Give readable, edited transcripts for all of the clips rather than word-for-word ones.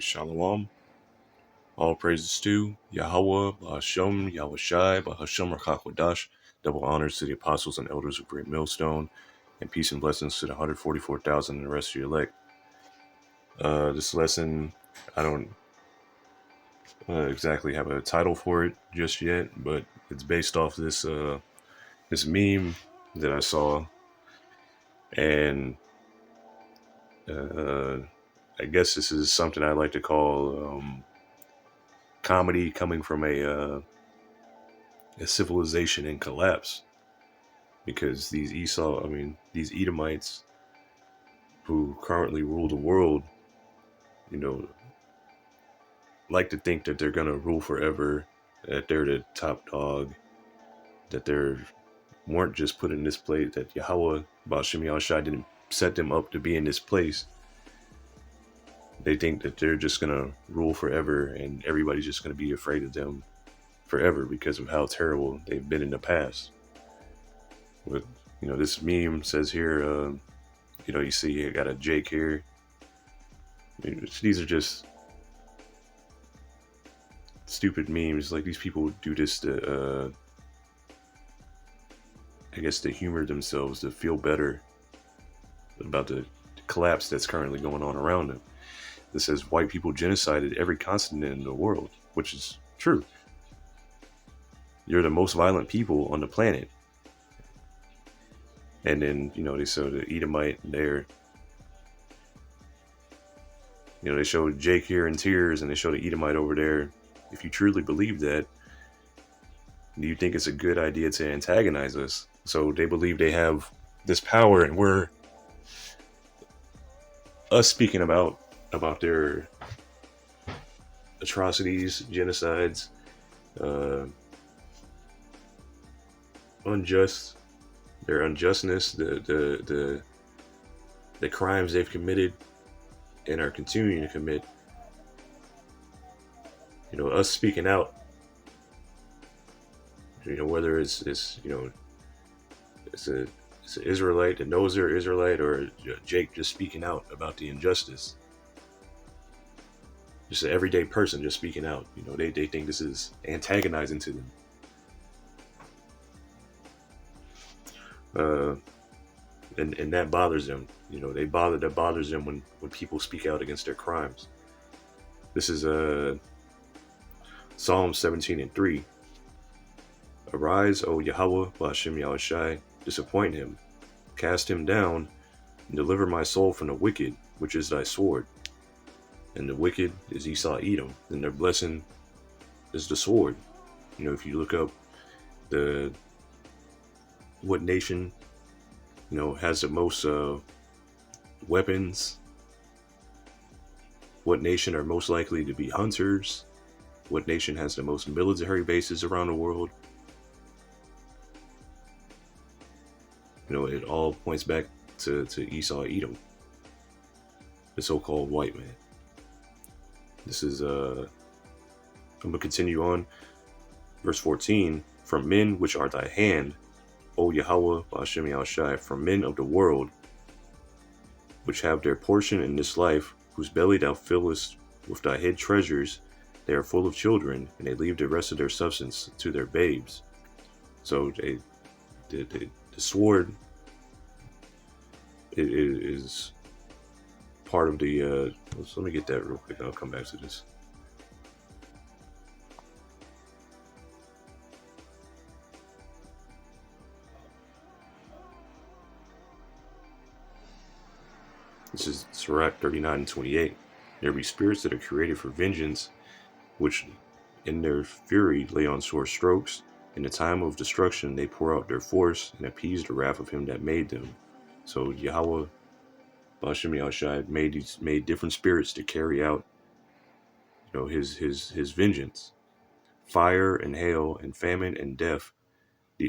Shalom. All praises to Yahweh, Bahashem, Yahweh Shai, Bahashem Rakakwadash. Double honors to the apostles and elders of Great Millstone, and peace and blessings to the 144,000 and the rest of your elect. This lesson, I don't exactly have a title for it just yet, but it's based off this meme that I saw, and I guess this is something I like to call comedy coming from a civilization in collapse, because these Edomites who currently rule the world, like to think that they're gonna rule forever, that they're the top dog, that they weren't just put in this place, that Yahweh Ba'Shem Yahushai didn't set them up to be in this place. They think that they're just gonna rule forever and everybody's just gonna be afraid of them forever because of how terrible they've been in the past. But this meme says here, you see I got a Jake here. These are just stupid memes. Like, these people do this to, I guess, to humor themselves, to feel better about the collapse that's currently going on around them. This says white people genocided every continent in the world, which is true. You're the most violent people on the planet. And then, they show the Edomite there. They show Jake here in tears, and they show the Edomite over there. If you truly believe that, do you think it's a good idea to antagonize us? So they believe they have this power, and we're us speaking about their atrocities, genocides, their unjustness, the crimes they've committed and are continuing to commit. Us speaking out, whether it's an Israelite that knows they're Israelite, or Jake just speaking out about the injustice. Just an everyday person just speaking out. They think this is antagonizing to them. And that bothers them. That bothers them when people speak out against their crimes. This is Psalm 17:3. Arise, O Yahweh, Ba'Shem Yahushai, disappoint him, cast him down, and deliver my soul from the wicked, which is thy sword. And the wicked is Esau Edom, and their blessing is the sword. If you look up what nation has the most weapons, what nation are most likely to be hunters, what nation has the most military bases around the world, it all points back to Esau Edom, the so-called white man. This is I'm gonna continue on verse 14. From men which are thy hand, O Yahweh Ba'Shem Yahushai, from men of the world, which have their portion in this life, whose belly thou fillest with thy hid treasures, they are full of children, and they leave the rest of their substance to their babes. So the sword is part of the let me get that real quick and I'll come back to this. This is Sirach 39:28. There be spirits that are created for vengeance, which in their fury lay on sore strokes. In the time of destruction they pour out their force and appease the wrath of him that made them. So Yahweh Ba'Shem Yahushai made different spirits to carry out his vengeance. Fire and hail and famine and death,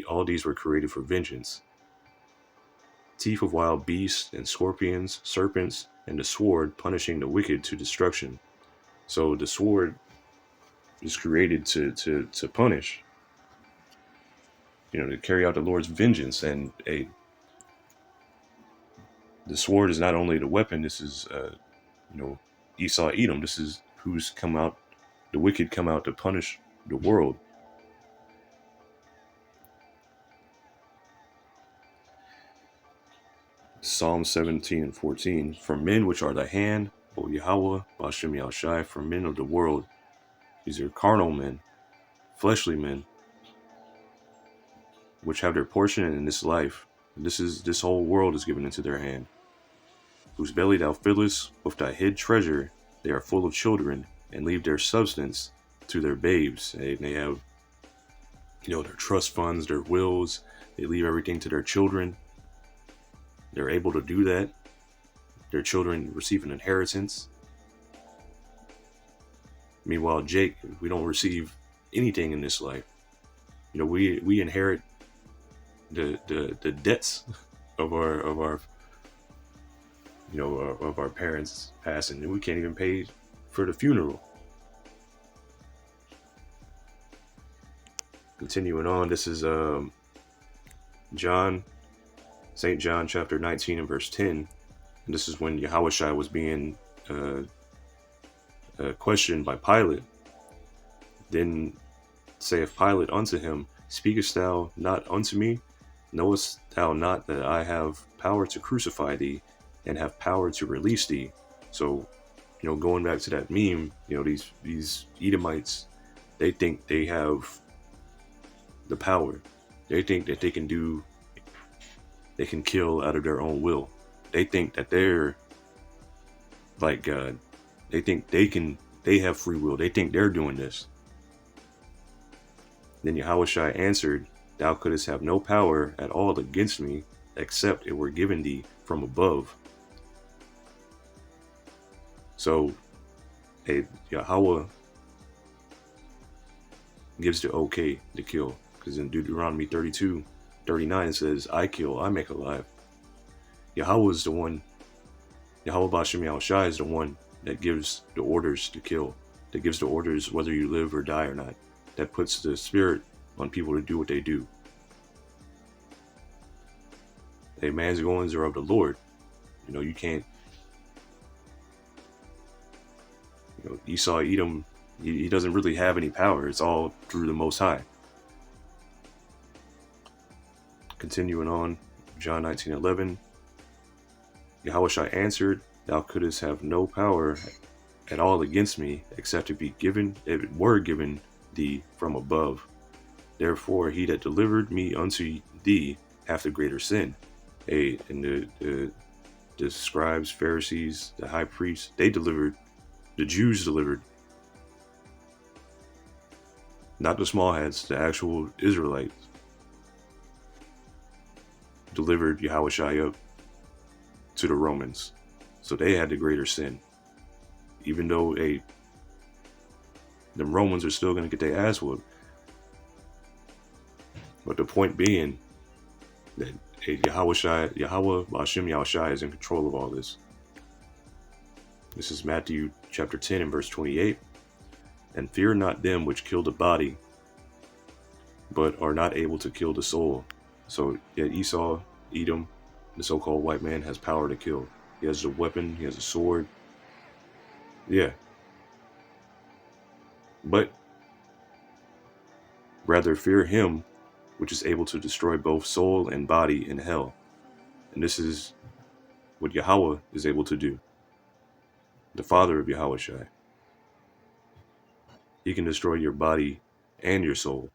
all these were created for vengeance. Teeth of wild beasts and scorpions, serpents, and the sword punishing the wicked to destruction. So the sword is created to punish, to carry out the Lord's vengeance. And the sword is not only the weapon. This is Esau, Edom. This is who's come out, the wicked come out to punish the world. Psalm 17 and 14. For men which are the hand, O Yahweh, Bashem Yahushai, for men of the world, these are carnal men, fleshly men, which have their portion in this life. This whole world is given into their hand. Whose belly thou fillest with thy hid treasure, they are full of children, and leave their substance to their babes. And they have, their trust funds, their wills. They leave everything to their children. They're able to do that. Their children receive an inheritance. Meanwhile, Jake, we don't receive anything in this life. We inherit the debts of our of our parents passing, and we can't even pay for the funeral. Continuing on, this is St. John chapter 19 and verse 10. And this is when Yahushua was being questioned by Pilate. Then saith Pilate unto him, Speakest thou not unto me? Knowest thou not that I have power to crucify thee, and have power to release thee? So, going back to that meme, these Edomites, they think they have the power. They think that they can kill out of their own will. They think that they're like God. They think they have free will. They think they're doing this. Then Yahushua answered, Thou couldst have no power at all against me, except it were given thee from above. So, Yahweh gives the okay to kill. Because in Deuteronomy 32:39 it says, I kill, I make alive. Yahweh is the one, Yahweh Bashem Yahushai is the one that gives the orders to kill. That gives the orders whether you live or die or not. That puts the spirit on people to do what they do. A man's goings are of the Lord. You can't, Esau, Edom, he doesn't really have any power. It's all through the Most High. Continuing on, John 19:11. Yahushua answered, Thou couldst have no power at all against me, except it were given thee from above. Therefore he that delivered me unto thee hath the greater sin. And the scribes, Pharisees, the high priests, the Jews delivered, not the small hats, the actual Israelites delivered Yahushua up to the Romans. So they had the greater sin. Even though the Romans are still going to get their ass whooped. But the point being that Yahweh Bashem Yahushai is in control of all this. This is Matthew chapter 10 and verse 28. And fear not them which kill the body, but are not able to kill the soul. So Esau, Edom, the so-called white man, has power to kill. He has a weapon, he has a sword. Yeah. But rather fear him which is able to destroy both soul and body in hell. And this is what Yahweh is able to do. The Father of Yahushai. He can destroy your body and your soul.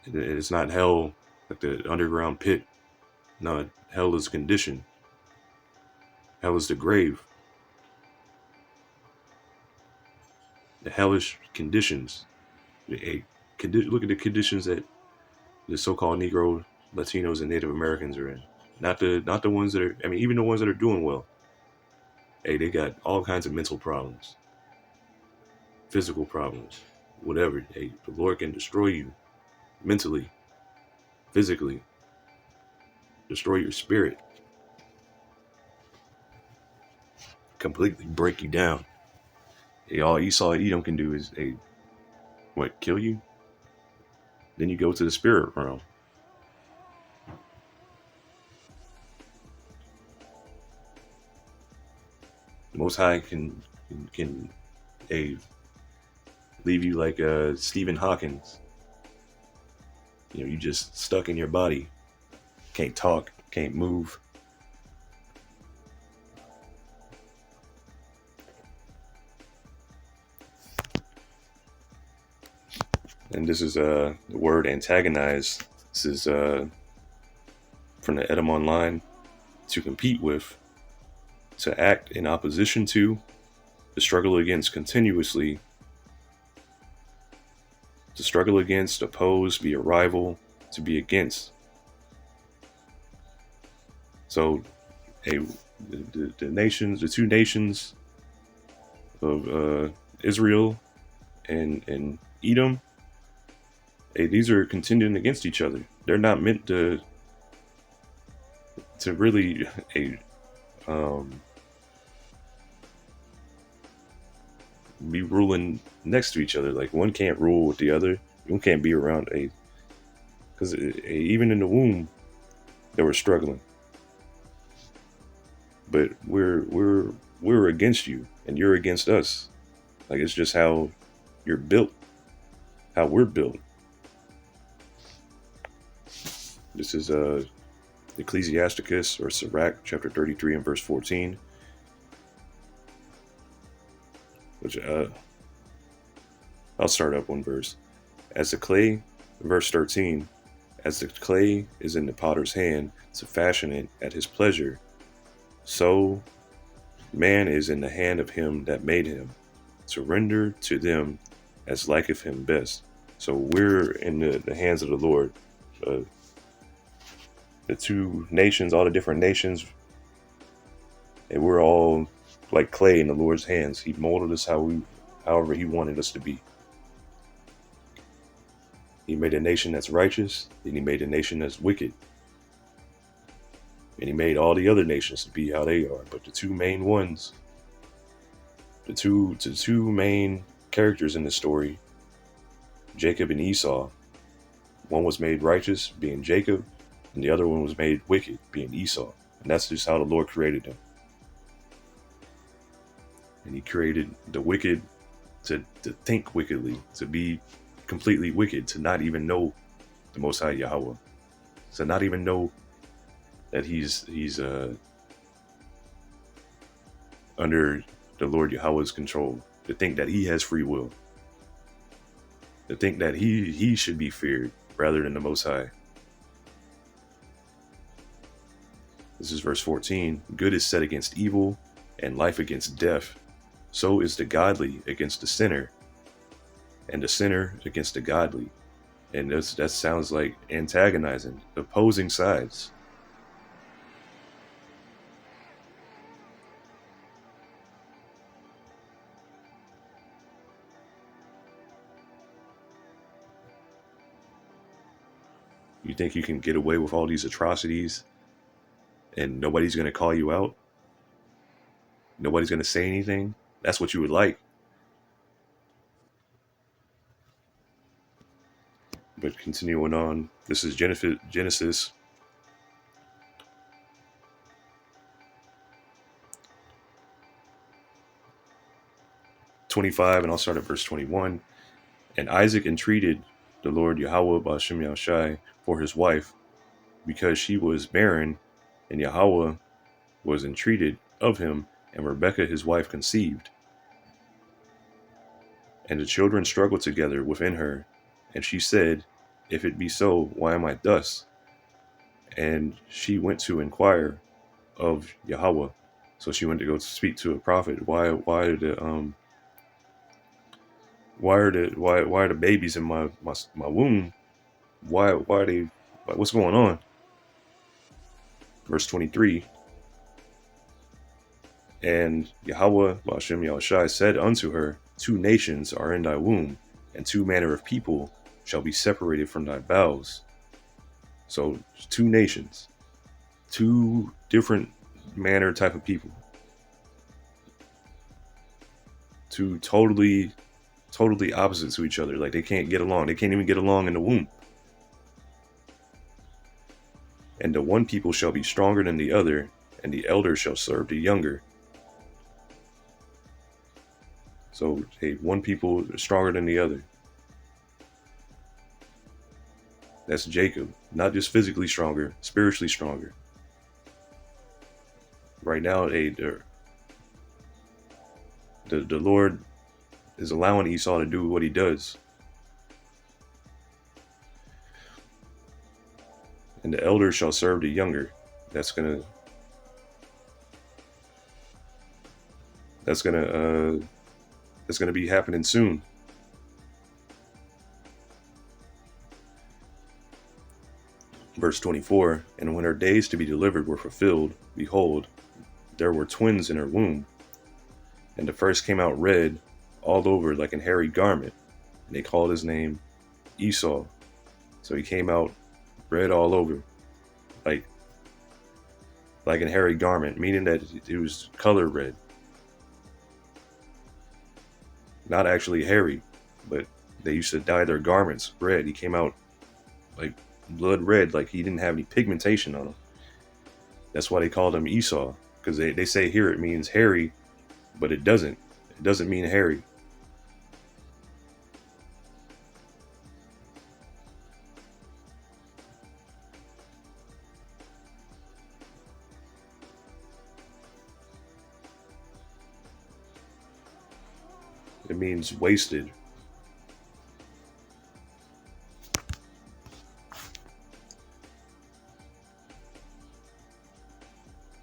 And it's not hell like the underground pit. No, hell is condition. Hell is the grave. The hellish conditions. Look at the conditions that the so-called Negro, Latinos, and Native Americans are in. Not the ones that are, even the ones that are doing well. They got all kinds of mental problems. Physical problems. Whatever. The Lord can destroy you mentally, physically. Destroy your spirit. Completely break you down. All Esau and Edom can do is, kill you? Then you go to the spirit realm. The Most High can a leave you like Stephen Hawkins. You just stuck in your body, can't talk, can't move. And this is the word antagonize. This is from the Edom Online: to compete with, to act in opposition to struggle against continuously, to struggle against, oppose, be a rival, to be against. So the nations, the two nations of Israel and Edom, these are contending against each other. They're not meant to really be ruling next to each other. Like, one can't rule with the other. One can't be around because even in the womb they were struggling. But we're against you and you're against us. Like, it's just how you're built, how we're built. This is Ecclesiasticus, or Sirach, chapter 33 and verse 14. Which I'll start up one verse. As the clay, verse 13, as the clay is in the potter's hand to fashion it at his pleasure, so man is in the hand of him that made him, to render to them as liketh him best. So we're in the hands of the Lord. The two nations, all the different nations, and we're all like clay in the Lord's hands. He molded us however he wanted us to be. He made a nation that's righteous, then he made a nation that's wicked. And he made all the other nations to be how they are. But the two main ones, the two main characters in the story, Jacob and Esau, one was made righteous, being Jacob, and the other one was made wicked, being Esau. And that's just how the Lord created them. And he created the wicked to think wickedly, to be completely wicked, to not even know the Most High Yahweh, to not even know that he's under the Lord Yahweh's control, to think that he has free will, to think that he should be feared rather than the Most High. This is verse 14. Good is set against evil, and life against death. So is the godly against the sinner, and the sinner against the godly. And that sounds like antagonizing, opposing sides. You think you can get away with all these atrocities and nobody's going to call you out? Nobody's going to say anything? That's what you would like. But continuing on, this is Genesis 25, and I'll start at verse 21. And Isaac entreated the Lord Yahweh Ba'ashem Yahushai for his wife, because she was barren, and Yahweh was entreated of him, and Rebekah his wife conceived. And the children struggled together within her, and she said, If it be so, why am I thus? And she went to inquire of Yahweh. So she went to go speak to a prophet. Why are the babies in my womb? Why are they? What's going on? Verse 23. And Yahweh Ba'ashem Yahushai said unto her, 2 nations are in thy womb, and 2 manner of people shall be separated from thy bowels. So 2 nations, 2 different manner type of people, 2 totally opposite to each other. Like, they can't get along. They can't even get along in the womb. And the one people shall be stronger than the other, and the elder shall serve the younger. So, hey, one people is stronger than the other. That's Jacob. Not just physically stronger, spiritually stronger. Right now, hey, the Lord is allowing Esau to do what he does. And the elder shall serve the younger. That's gonna be happening soon. Verse 24, and when her days to be delivered were fulfilled, behold, there were twins in her womb. And the first came out red all over like an hairy garment, and they called his name Esau. So he came out red all over, like a hairy garment, meaning that it was color red. Not actually hairy, but they used to dye their garments red. He came out like blood red, like he didn't have any pigmentation on him. That's why they called him Esau, because they say here it means hairy, but it doesn't. It doesn't mean hairy. It means wasted.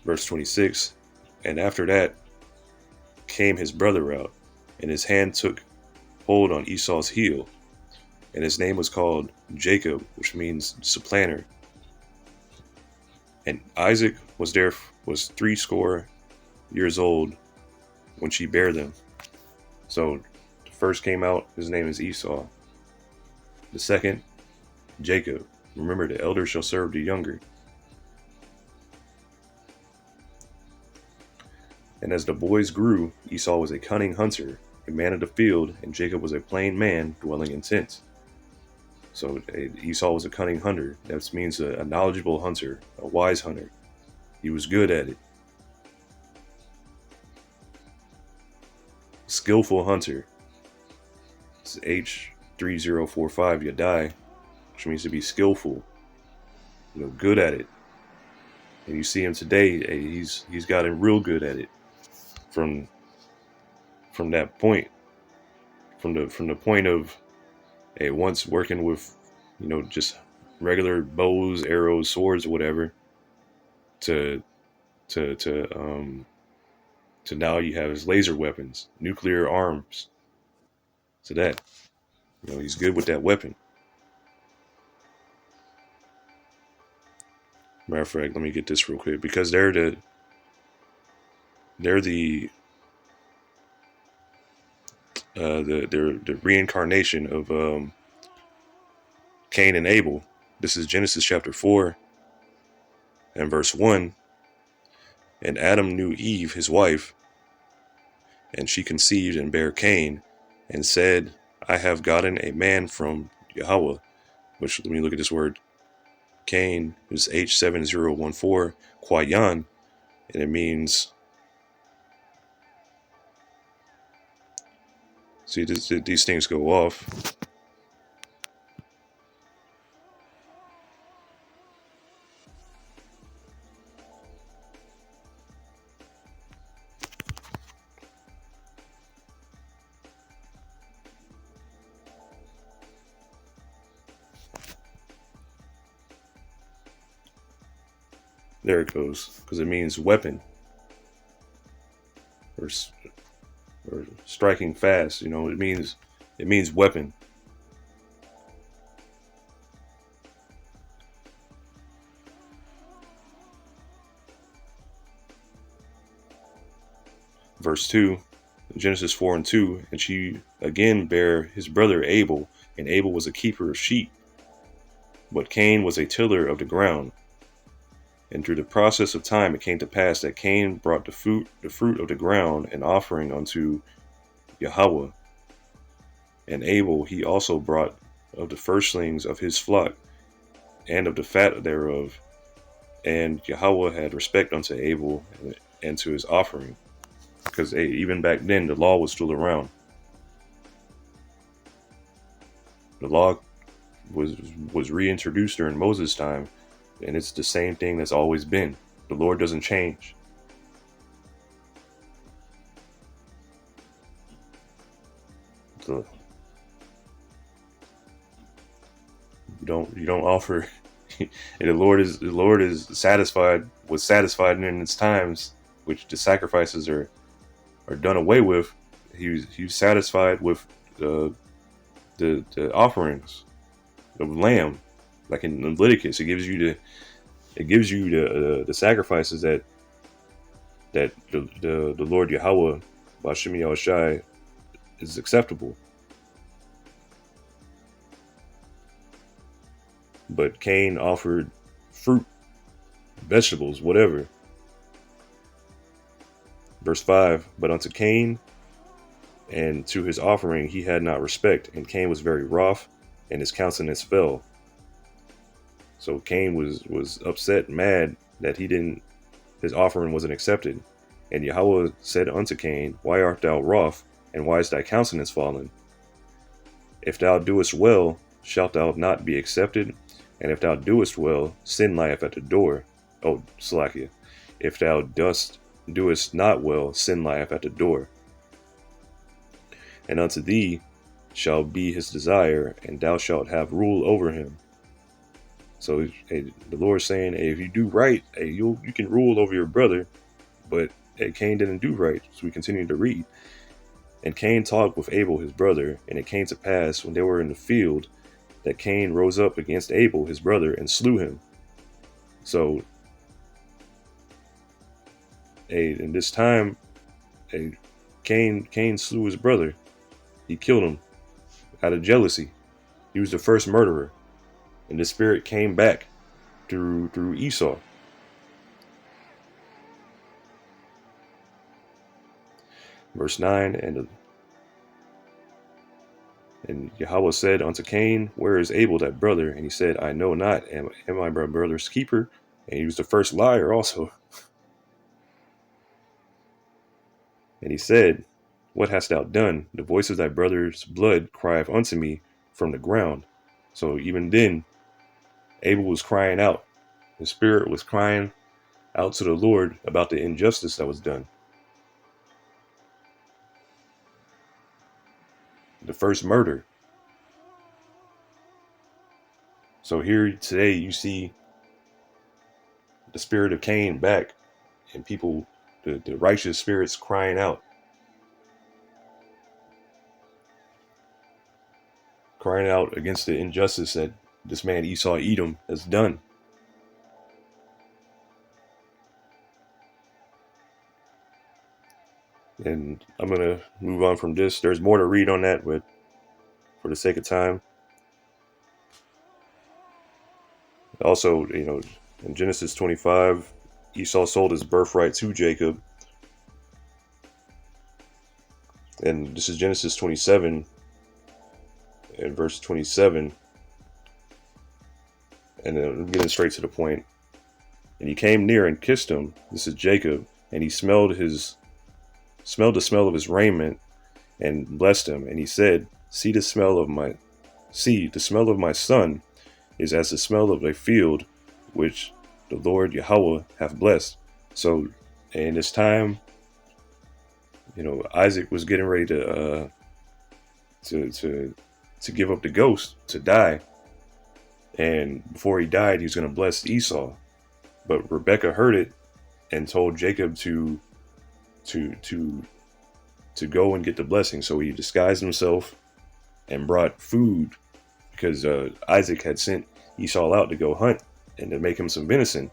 Verse 26, and after that came his brother out, and his hand took hold on Esau's heel, and his name was called Jacob, which means supplanter. And Isaac was 80 years old when she bare them. So the first came out, his name is Esau. The second, Jacob. Remember, the elder shall serve the younger. And as the boys grew, Esau was a cunning hunter, a man of the field, and Jacob was a plain man dwelling in tents. So Esau was a cunning hunter. That means a knowledgeable hunter, a wise hunter. He was good at it. Skillful hunter. It's H3045 Yadai, which means to be skillful. Good at it. And you see him today, he's gotten real good at it. From that point, from the point of once working with just regular bows, arrows, swords, or whatever, to now you have his laser weapons, nuclear arms. So that he's good with that weapon. Matter of fact, let me get this real quick, because they're the reincarnation of Cain and Abel. This is Genesis chapter 4 and verse 1. And Adam knew Eve, his wife, and she conceived and bare Cain, and said, I have gotten a man from Yahweh. Which, let me look at this word. Cain is H7014 Kwayan, and it means, see, these things go off. There it goes, because it means weapon, or striking fast. It means weapon. Verse 2, Genesis 4 and 2, and she again bare his brother Abel, and Abel was a keeper of sheep, but Cain was a tiller of the ground. And through the process of time, it came to pass that Cain brought the fruit of the ground, an offering unto Yahweh. And Abel he also brought of the firstlings of his flock, and of the fat thereof. And Yahweh had respect unto Abel and to his offering, because even back then the law was still around. The law was reintroduced during Moses' time, and it's the same thing that's always been. The Lord doesn't change. So you don't offer. And the Lord is satisfied, was satisfied in its times, which the sacrifices are done away with. He was satisfied with the offerings of lamb, like in Leviticus. It gives you the sacrifices that the Lord Yahweh Bashim Yahushai is acceptable. But Cain offered fruit, vegetables, whatever. Verse 5, but unto Cain and to his offering he had not respect, and Cain was very wroth, and his countenance fell. So Cain was upset, mad that his offering wasn't accepted. And Yahweh said unto Cain, why art thou wroth, and why is thy countenance fallen? If thou doest well, shalt thou not be accepted? And if thou doest well, sin lieth at the door. Oh, Salakia. If thou doest not well, sin lieth at the door. And unto thee shall be his desire, and thou shalt have rule over him. So the Lord's saying, hey, if you do right, hey, you can rule over your brother. But Cain didn't do right. So we continue to read. And Cain talked with Abel his brother, and it came to pass when they were in the field that Cain rose up against Abel his brother and slew him. So in this time, Cain slew his brother. He killed him out of jealousy. He was the first murderer. And the spirit came back through Esau. Verse 9, and Yahweh said unto Cain, where is Abel thy brother? And he said, I know not. Am I my brother's keeper? And he was the first liar also. And he said, what hast thou done? The voice of thy brother's blood crieth unto me from the ground. So even then, Abel was crying out. The spirit was crying out to the Lord about the injustice that was done. The first murder. So here today you see the spirit of Cain back, and people, the righteous spirits crying out. Crying out against the injustice that this man Esau Edom has done. And I'm going to move on from this. There's more to read on that, but for the sake of time. Also, in Genesis 25, Esau sold his birthright to Jacob. And this is Genesis 27 and verse 27. And I'm getting straight to the point. And he came near and kissed him. This is Jacob. And he smelled the smell of his raiment and blessed him. And he said, the smell of my son is as the smell of a field which the Lord Yahweh hath blessed. So in this time, Isaac was getting ready to give up the ghost, to die. And before he died, he was going to bless Esau. But Rebekah heard it and told Jacob to go and get the blessing. So he disguised himself and brought food, because Isaac had sent Esau out to go hunt and to make him some venison.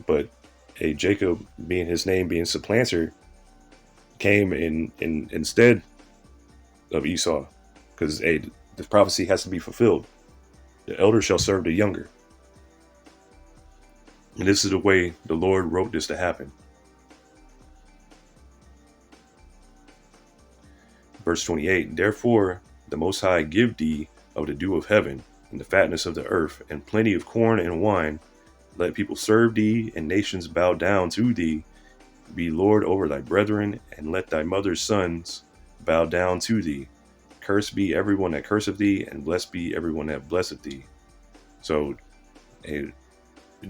But Jacob, being his name being supplanter, came in instead of Esau, because the prophecy has to be fulfilled. The elder shall serve the younger. And this is the way the Lord wrote this to happen. Verse 28, therefore the Most High give thee of the dew of heaven, and the fatness of the earth, and plenty of corn and wine. Let people serve thee, and nations bow down to thee. Be Lord over thy brethren, and let thy mother's sons bow down to thee. cursed be everyone that curseth thee, and blessed be everyone that blesseth thee. So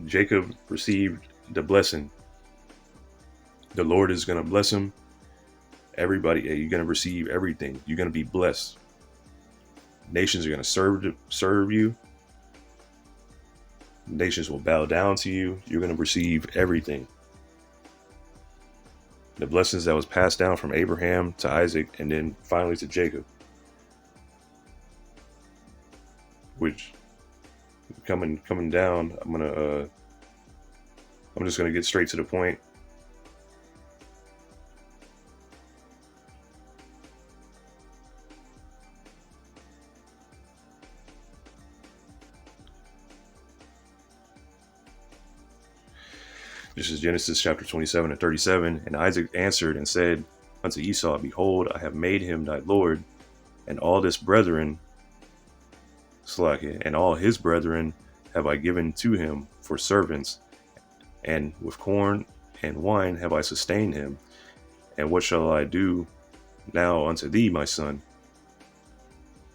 Jacob received the blessing. The Lord is going to bless him. Everybody, you're going to receive everything. You're going to be blessed. Nations are going to serve you. Nations will bow down to you. You're going to receive everything. The blessings that was passed down from Abraham to Isaac and then finally to Jacob. Which coming down, I'm just gonna get straight to the point. This is Genesis chapter 27 and 37. And Isaac answered and said unto Esau, Behold, I have made him thy Lord, and all his brethren have I given to him for servants, and with corn and wine have I sustained him. And what shall I do now unto thee, my son?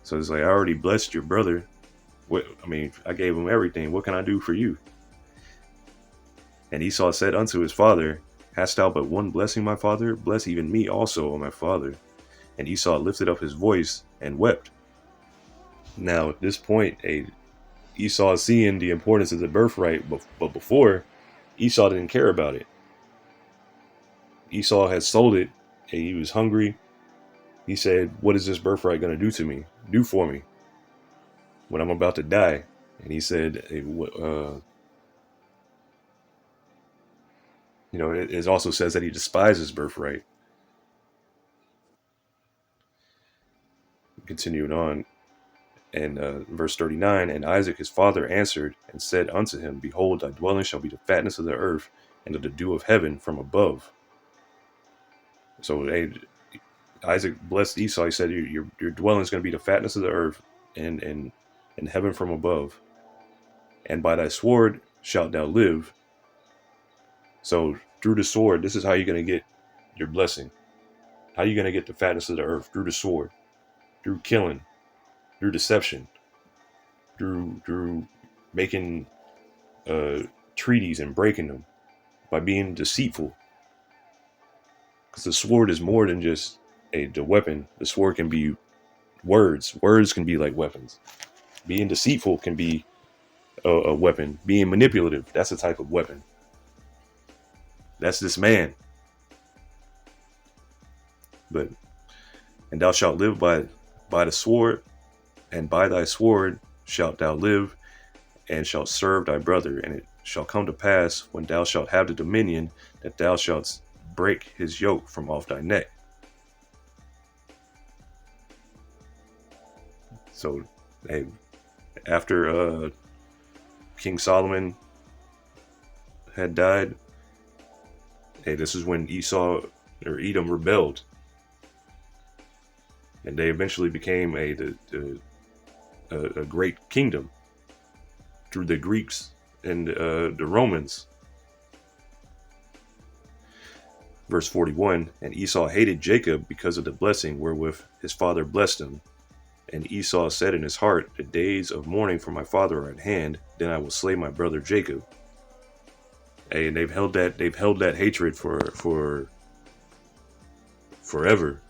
So it's like, I already blessed your brother. I gave him everything. What can I do for you? And Esau said unto his father, Hast thou but one blessing, my father? Bless even me also, O my father. And Esau lifted up his voice and wept. Now, at this point, Esau is seeing the importance of the birthright, but before, Esau didn't care about it. Esau had sold it, and he was hungry. He said, what is this birthright going to do for me when I'm about to die? And he said, it also says that he despises birthright. Continuing on, and verse 39, and Isaac his father answered and said unto him, Behold, thy dwelling shall be the fatness of the earth, and of the dew of heaven from above. So Isaac blessed Esau. He said, your dwelling is going to be the fatness of the earth, and heaven from above. And by thy sword shalt thou live. So through the sword, this is how you're going to get your blessing. How are you going to get the fatness of the earth? Through the sword, through killing, through deception, through making treaties and breaking them, by being deceitful. Because the sword is more than just the weapon. The sword can be words. Words can be like weapons. Being deceitful can be a weapon. Being manipulative, that's a type of weapon. That's this man. And thou shalt live by the sword, and by thy sword shalt thou live, and shalt serve thy brother. And it shall come to pass, when thou shalt have the dominion, that thou shalt break his yoke from off thy neck. So, after King Solomon had died, this is when Edom rebelled, and they eventually became a great kingdom through the Greeks and the Romans. Verse 41, and Esau hated Jacob because of the blessing wherewith his father blessed him. And Esau said in his heart, the days of mourning for my father are at hand, then I will slay my brother Jacob. And they've held that hatred for forever.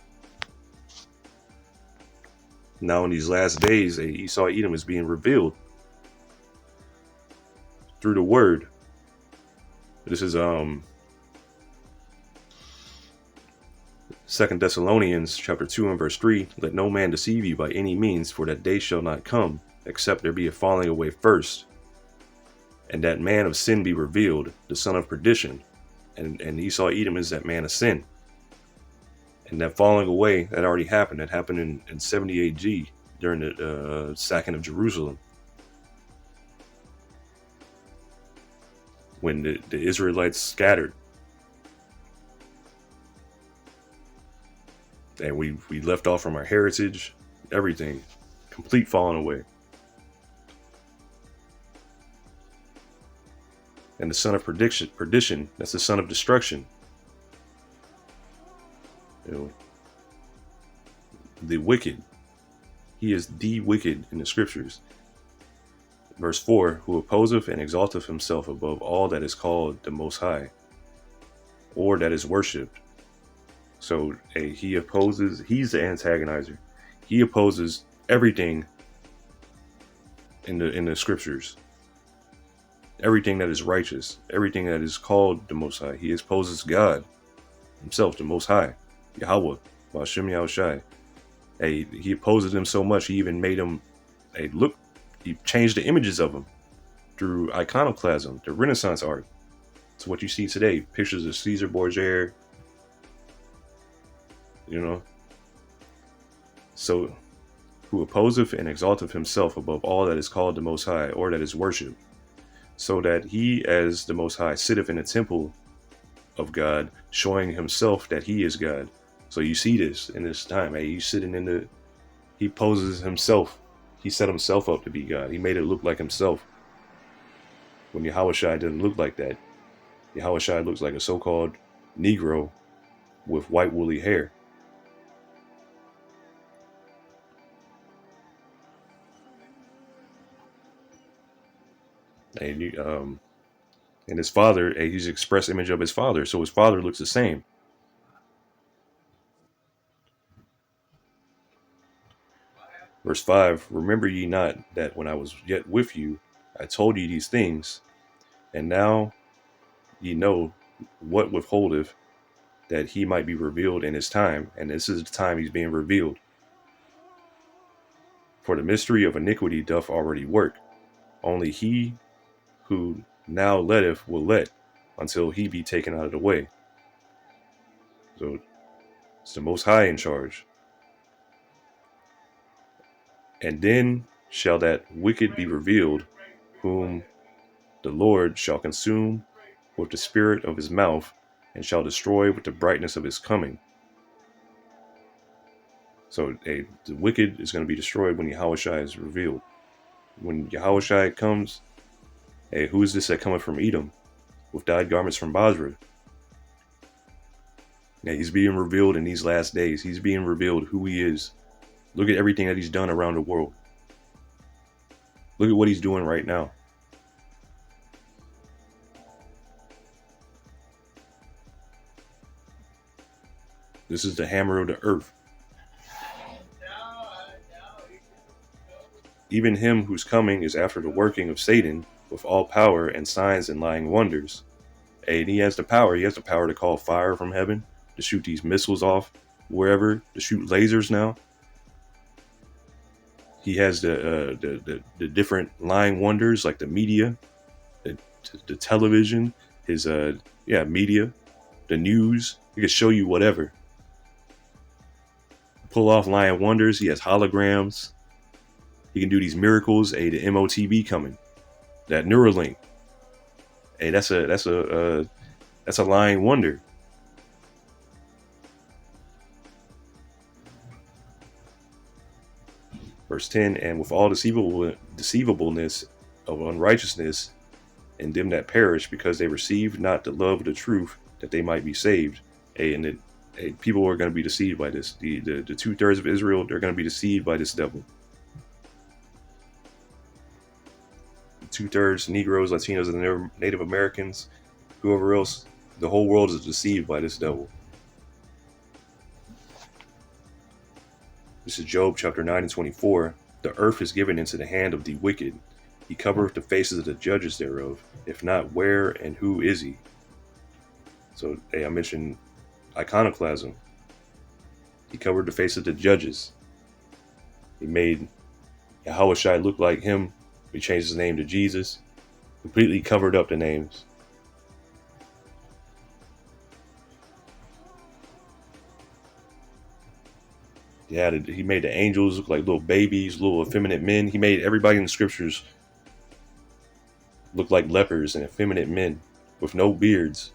Now in these last days, Esau Edom is being revealed through the word. This is 2 Thessalonians chapter 2 and verse 3. Let no man deceive you by any means, for that day shall not come, except there be a falling away first, and that man of sin be revealed, the son of perdition. And Esau Edom is that man of sin. And that falling away, that already happened. That happened in 70 AG during the sacking of Jerusalem. When the Israelites scattered. And we left off from our heritage, everything. Complete falling away. And the son of perdition, that's the son of destruction. The wicked, he is the wicked in the scriptures. Verse 4, who opposeth and exalteth himself above all that is called the Most High, or that is worshipped. So he opposes, he's the antagonizer. He opposes everything in the scriptures. Everything that is righteous, everything that is called the Most High. He opposes God himself, the Most High, Yahweh, Ba'ashem Yahushai. He opposes him so much, he even made him he changed the images of him through iconoclasm, the Renaissance art. So what you see today, pictures of Caesar Borgia, So, who opposeth and exalteth himself above all that is called the Most High, or that is worshipped, so that he as the Most High sitteth in the temple of God, showing himself that he is God. So you see this in this time. He's sitting he poses himself. He set himself up to be God. He made it look like himself. When Yahushua doesn't look like that. Yahushua looks like a so-called Negro with white woolly hair. And his father, he's the express image of his father, so his father looks the same. Verse 5, remember ye not that when I was yet with you, I told you these things, and now ye know what withholdeth, that he might be revealed in his time, and this is the time he's being revealed. For the mystery of iniquity doth already work, only he who now letteth will let, until he be taken out of the way. So it's the Most High in charge. And then shall that wicked be revealed, whom the Lord shall consume with the spirit of his mouth, and shall destroy with the brightness of his coming. So the wicked is going to be destroyed when Yahushua is revealed. When Yahushua comes, who is this that cometh from Edom, with dyed garments from Basra? He's being revealed in these last days. He's being revealed who he is. Look at everything that he's done around the world. Look at what he's doing right now. This is the hammer of the earth. Even him whose coming is after the working of Satan, with all power and signs and lying wonders. And he has the power. He has the power to call fire from heaven, to shoot these missiles off wherever, to shoot lasers now. He has the different lying wonders, like the media, the television, his media, the news. He can show you whatever. Pull off lying wonders. He has holograms. He can do these miracles. The MOTB coming, that Neuralink. That's a lying wonder. Verse 10, and with all deceivableness of unrighteousness in them that perish, because they received not the love of the truth, that they might be saved. People are going to be deceived by this. The 2/3 of Israel, they're going to be deceived by this devil. 2/3 Negroes, Latinos, and Native Americans, whoever else, the whole world is deceived by this devil. This is Job chapter 9 and 24. The earth is given into the hand of the wicked. He covereth the faces of the judges thereof. If not, where and who is he? So, I mentioned iconoclasm. He covered the face of the judges. He made Yahushua look like him. He changed his name to Jesus. Completely covered up the names. He made the angels look like little babies, little effeminate men. He made everybody in the scriptures look like lepers and effeminate men with no beards.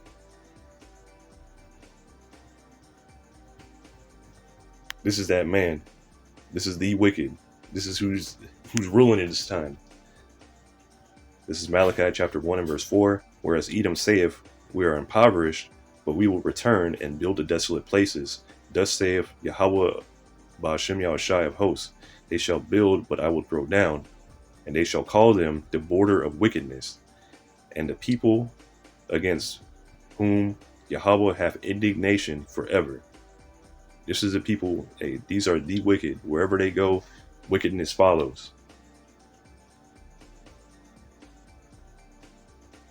This is that man. This is the wicked. This is who's ruling at this time. This is Malachi chapter 1 and verse 4. Whereas Edom saith, we are impoverished, but we will return and build the desolate places. Thus saith Yahweh Ba'ashem Yahushai of hosts. They shall build, but I will throw down, and they shall call them the border of wickedness, and the people against whom Yahweh hath indignation forever. This is the people, these are the wicked. Wherever they go, wickedness follows.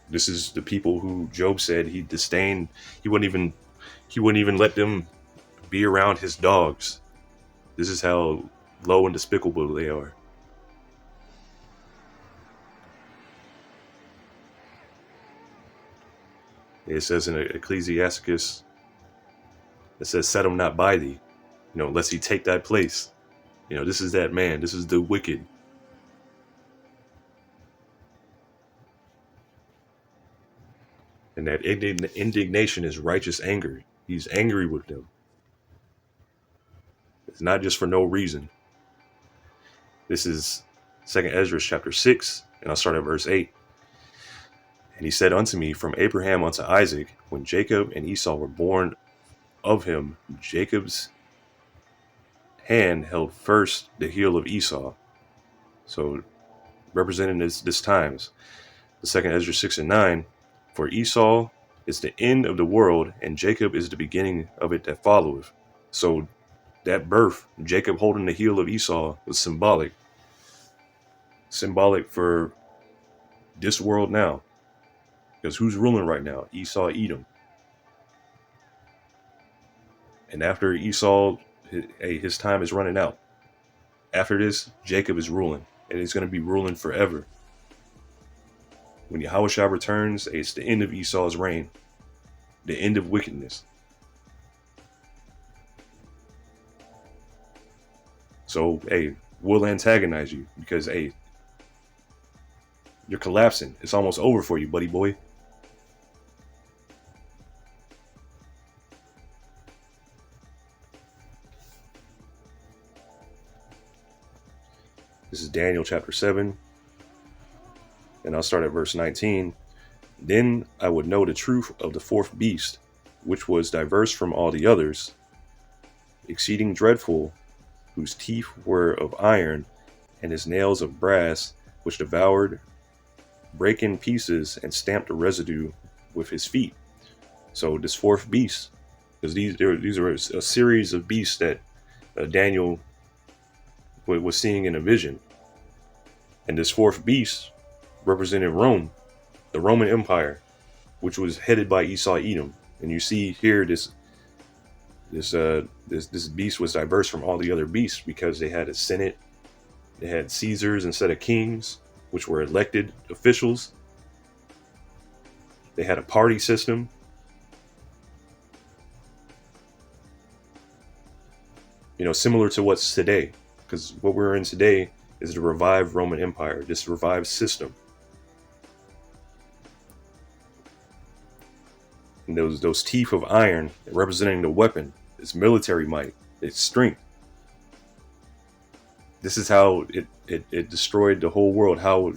This is the people who Job said he disdained. He wouldn't even let them be around his dogs. This is how low and despicable they are. It says in Ecclesiasticus, it says, set him not by thee, lest he take thy place. This is that man. This is the wicked. And that indignation is righteous anger. He's angry with them. It's not just for no reason. This is 2nd Ezra chapter 6, and I'll start at verse 8. And he said unto me, from Abraham unto Isaac, when Jacob and Esau were born of him, Jacob's hand held first the heel of Esau. So representing this times, the 2nd Ezra 6 and 9, for Esau is the end of the world, and Jacob is the beginning of it that followeth. So that birth, Jacob holding the heel of Esau, was symbolic for this world now. Because who's ruling right now? Esau, Edom. And after Esau, his time is running out. After this, Jacob is ruling, and he's going to be ruling forever. When Yahushua returns, it's the end of Esau's reign, the end of wickedness. So, we'll antagonize you because, you're collapsing. It's almost over for you, buddy boy. This is Daniel chapter 7, and I'll start at verse 19. Then I would know the truth of the fourth beast, which was diverse from all the others, exceeding dreadful, whose teeth were of iron, and his nails of brass, which devoured, brake in pieces, and stamped the residue with his feet. So this fourth beast, because these are a series of beasts that Daniel was seeing in a vision. And this fourth beast represented Rome, the Roman Empire, which was headed by Esau, Edom. And you see here this beast was diverse from all the other beasts because they had a senate, they had Caesars instead of kings, which were elected officials. They had a party system. Similar to what's today. Because what we're in today is the revived Roman Empire, this revived system. And those teeth of iron representing the weapon, its military might, its strength. This is how it destroyed the whole world. How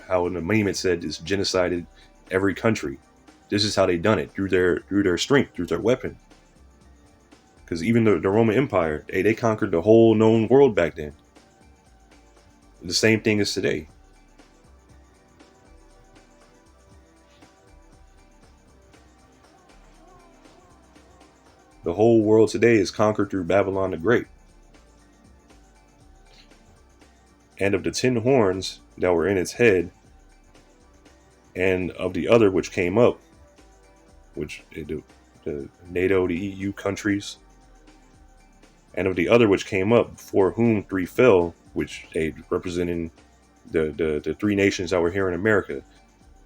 an amendment said it's genocided every country. This is how they done it, through their strength, through their weapon. Because even the Roman Empire, they conquered the whole known world back then. The same thing as today. The whole world today is conquered through Babylon the Great. And of the 10 horns that were in its head, and of the other which came up, which the NATO, the EU countries, and of the other which came up, before whom 3 fell, which they representing the 3 nations that were here in America,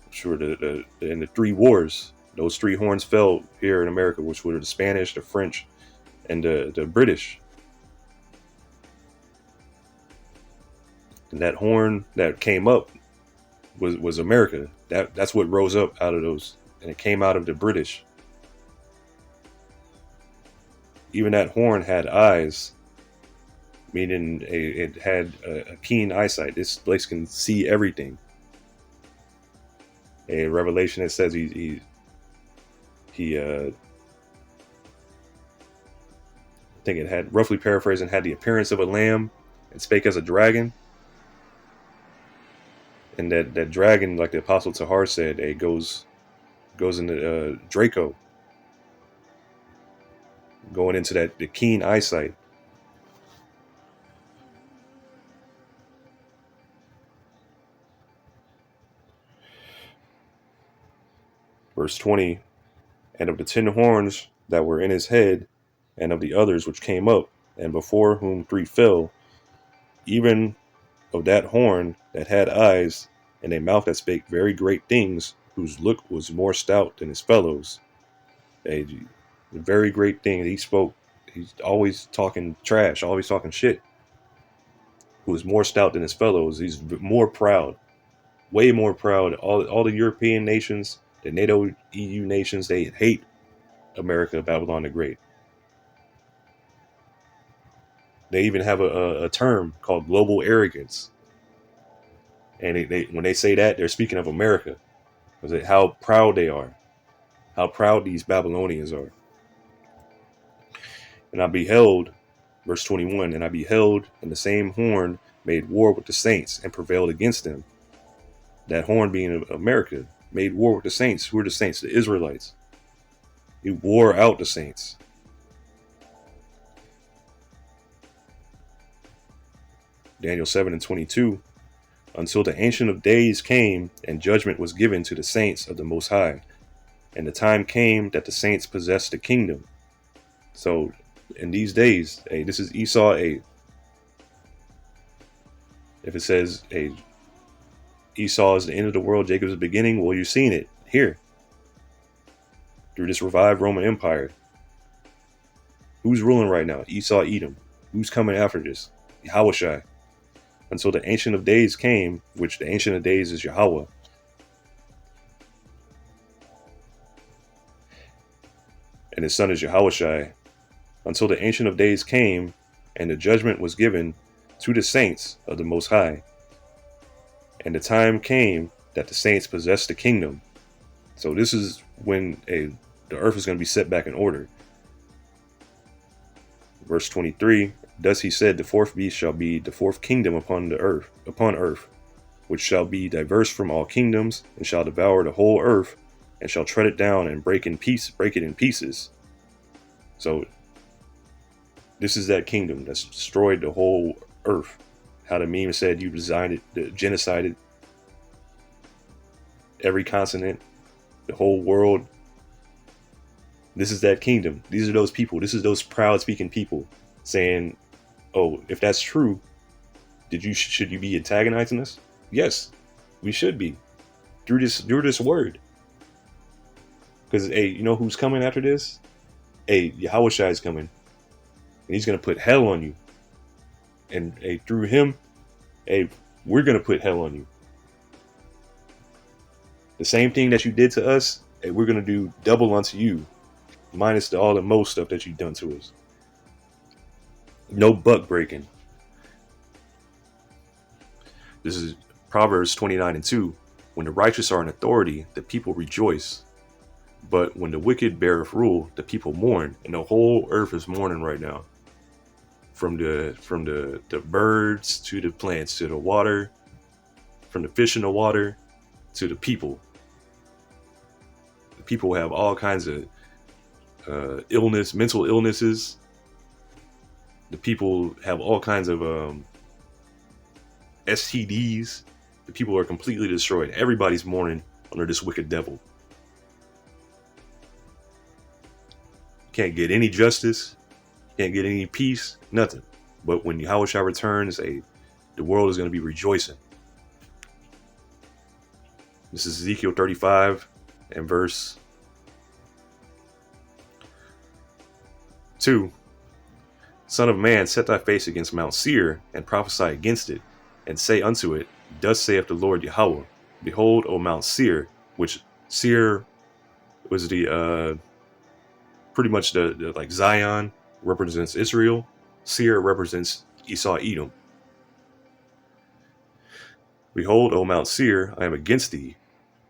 which were in the 3 wars. Those 3 horns fell here in America, which were the Spanish, the French, and the British. And that horn that came up was America. That's what rose up out of those, and it came out of the British. Even that horn had eyes, meaning it had a keen eyesight. This place can see everything. A revelation that says he think it had, roughly paraphrasing, had the appearance of a lamb and spake as a dragon. And that dragon, like the Apostle Tahar said, it goes into Draco, going into the keen eyesight. Verse 20, and of the 10 horns that were in his head, and of the others which came up, and before whom 3 fell, even of that horn that had eyes, and a mouth that spake very great things, whose look was more stout than his fellows. A very great thing. He spoke. He's always talking trash, always talking shit. Who is more stout than his fellows. He's more proud, way more proud. All the European nations, the NATO EU nations, they hate America, Babylon the Great. They even have a term called global arrogance. And when they say that, they're speaking of America. Because how proud they are. How proud these Babylonians are. And I beheld, verse 21, and I beheld, and the same horn made war with the saints and prevailed against them. That horn being America, made war with the saints. Who are the saints? The Israelites. He wore out the saints. Daniel 7:22, until the Ancient of Days came, and judgment was given to the saints of the Most High. And the time came that the saints possessed the kingdom. So, in these days, this is Esau 8. If it says, Esau is the end of the world, Jacob is the beginning, well, you've seen it here. Through this revived Roman Empire. Who's ruling right now? Esau, Edom. Who's coming after this? Yahushua. Until the Ancient of Days came, which the Ancient of Days is Yahweh. And his son is Yahushua. Until the Ancient of Days came, and the judgment was given to the saints of the Most High. And the time came that the saints possessed the kingdom. So this is when the earth is going to be set back in order. Verse 23, thus he said, the 4th beast shall be the 4th kingdom upon earth, which shall be diverse from all kingdoms, and shall devour the whole earth, and shall tread it down and break it in pieces. So this is that kingdom that's destroyed the whole earth. How the meme said, you designed it, genocided every continent, the whole world. This is that kingdom. These are those people. This is those proud speaking people saying, oh, if that's true, should you be antagonizing us? Yes, we should be. Through this word. Because, you know who's coming after this? Yahushua is coming. And he's going to put hell on you. And through him, we're going to put hell on you. The same thing that you did to us, we're going to do double unto you. Minus all the most stuff that you've done to us. No buck breaking. This is Proverbs 29:2. When the righteous are in authority, the people rejoice. But when the wicked beareth rule, the people mourn. And the whole earth is mourning right now. From the birds to the plants to the water, from the fish in the water to the people. The people have all kinds of mental illnesses. The people have all kinds of STDs. The people are completely destroyed. Everybody's mourning under this wicked devil. Can't get any justice. Can't get any peace. Nothing. But when Yahushua returns, the world is going to be rejoicing. This is Ezekiel 35 and verse 2. Son of man, set thy face against Mount Seir, and prophesy against it, and say unto it, thus saith the Lord Yahweh, behold, O Mount Seir, which Seir was the pretty much the like Zion represents Israel. Seir represents Esau, Edom. Behold, O Mount Seir, I am against thee,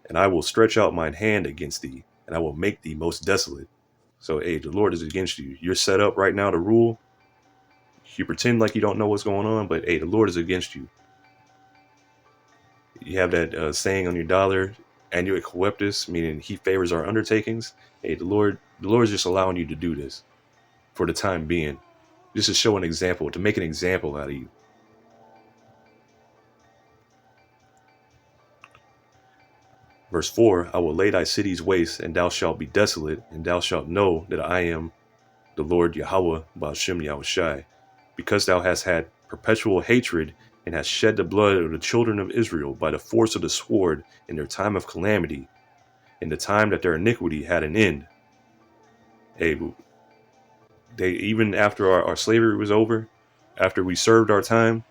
and I will stretch out mine hand against thee, and I will make thee most desolate. So, the Lord is against you. You're set up right now to rule. You pretend like you don't know what's going on, but hey, the Lord is against you. You have that saying on your dollar, annuit coeptis, meaning he favors our undertakings. Hey, the Lord is just allowing you to do this for the time being. Just to show an example, to make an example out of you. Verse 4, I will lay thy cities waste, and thou shalt be desolate, and thou shalt know that I am the Lord Yahweh Ba'ashem Yahushai, because thou hast had perpetual hatred, and hast shed the blood of the children of Israel by the force of the sword in their time of calamity, in the time that their iniquity had an end. Hey, they, even after our slavery was over, after we served our time,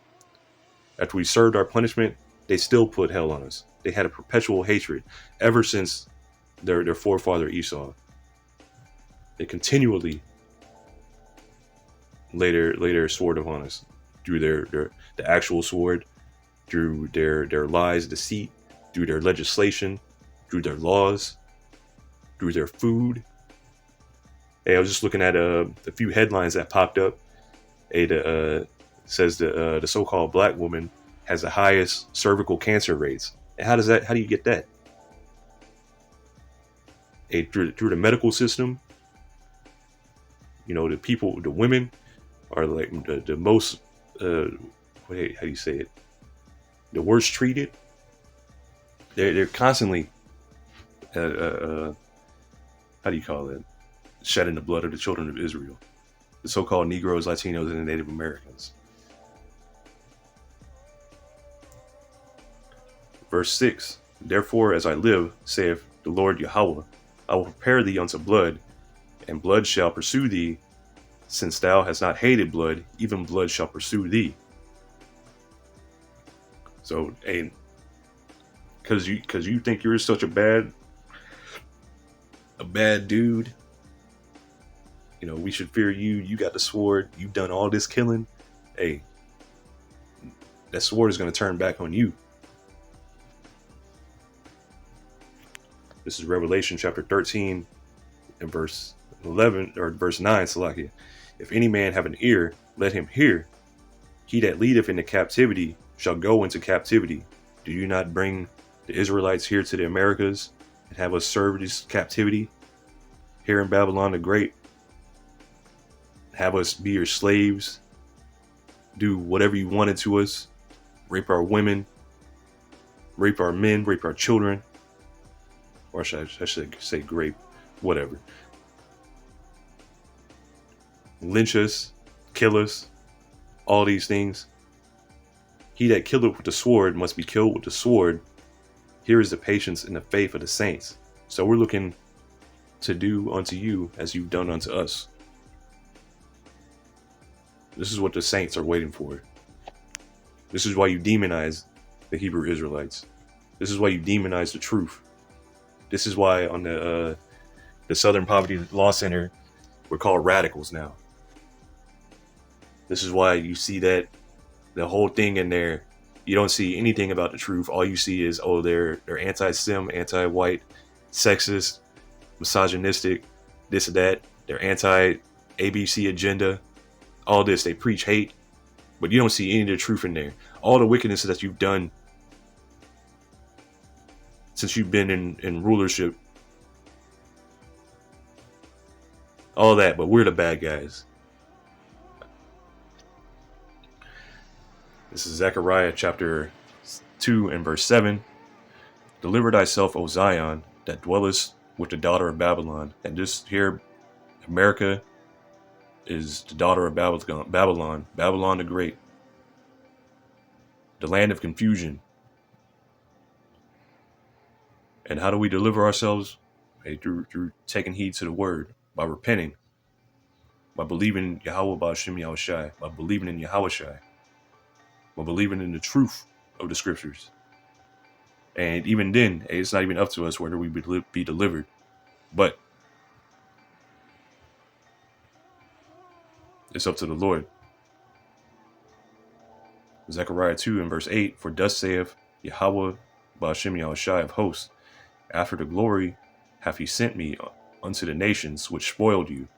after we served our punishment, they still put hell on us. They had a perpetual hatred ever since their forefather Esau. They continually lay their sword upon us through the actual sword, through their lies, deceit, through their legislation, through their laws, through their food. Hey, I was just looking at a few headlines that popped up. Hey, says the so-called black woman has the highest cervical cancer rates. And how do you get that? Hey, through the medical system, you know, the women are like the most, how do you say it? The worst treated. They're constantly, how do you call it? Shedding the blood of the children of Israel, the so-called Negroes, Latinos, and the Native Americans. Verse 6, therefore, as I live, saith the Lord Yahweh, I will prepare thee unto blood, and blood shall pursue thee. Since thou hast not hated blood, even blood shall pursue thee. So, hey, because you think you're such a bad dude, you know, we should fear you. You got the sword. You've done all this killing. Hey, that sword is going to turn back on you. This is Revelation chapter 13 and verse 11, or verse 9, Salakia. If any man have an ear, let him hear. He that leadeth into captivity shall go into captivity. Do you not bring the Israelites here to the Americas and have us serve this captivity here in Babylon the Great? Have us be your slaves, do whatever you wanted to us, rape our women, rape our men, rape our children, or I should say grape, whatever. Lynch us, kill us, all these things. He that killeth with the sword must be killed with the sword. Here is the patience and the faith of the saints. So we're looking to do unto you as you've done unto us. This is what the saints are waiting for. This is why you demonize the Hebrew Israelites. This is why you demonize the truth. This is why on the Southern Poverty Law Center, we're called radicals now. This is why you see that the whole thing in there, you don't see anything about the truth. All you see is, oh, they're anti-Sim, anti-white, sexist, misogynistic, this and that. They're anti-ABC agenda. All this, they preach hate, but you don't see any of the truth in there. All the wickedness that you've done since you've been in rulership, all that, but we're the bad guys. This is Zechariah chapter 2 and verse 7. Deliver thyself, O Zion, that dwellest with the daughter of Babylon. And this here, America is the daughter of Babylon the Great, the land of confusion. And how do we deliver ourselves? Hey, through taking heed to the word, by repenting, by believing in Yahweh Ba'ashem Yahushai, by believing in Yahushai, by believing in the truth of the scriptures. And even then, hey, it's not even up to us whether we be delivered, but it's up to the Lord. Zechariah 2 and verse 8, for thus saith Yahweh Ba'ashem Yahushai of hosts, after the glory hath he sent me unto the nations which spoiled you.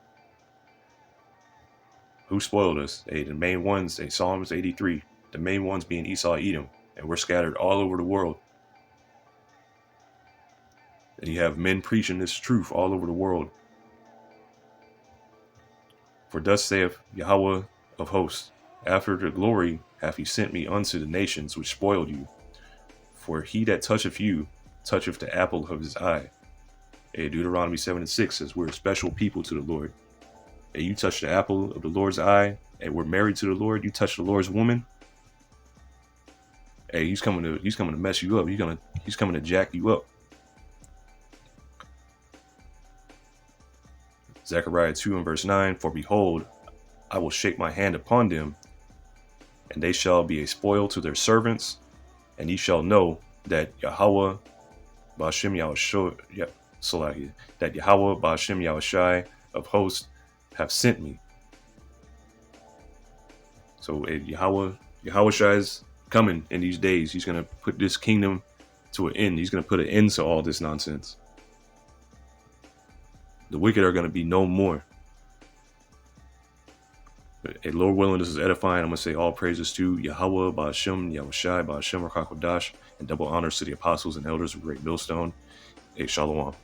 Who spoiled us? Hey, the main ones, hey, Psalms 83, the main ones being Esau, Edom, and we're scattered all over the world. And you have men preaching this truth all over the world. For thus saith Yahweh of hosts, after the glory hath he sent me unto the nations which spoiled you. For he that toucheth you, toucheth the apple of his eye. Hey, Deuteronomy 7:6 says we're a special people to the Lord. Hey, you touch the apple of the Lord's eye, and we're married to the Lord. You touch the Lord's woman. Hey, he's coming to mess you up. He's coming to jack you up. Zechariah 2 and verse 9, for behold, I will shake my hand upon them, and they shall be a spoil to their servants, and ye shall know that Yahweh Ba'ashem Yahushai, that Yahweh Ba'ashem Yahushai of hosts have sent me. So Yahushai is coming in these days. He's going to put this kingdom to an end. He's going to put an end to all this nonsense. The wicked are going to be no more. Hey, Lord willing, this is edifying. I'm going to say all praises to Yahweh, Ba'ashem, Yahushai, Ba'ashem, Rakakodash, and double honors to the apostles and elders of Great Millstone. Hey, Shalom.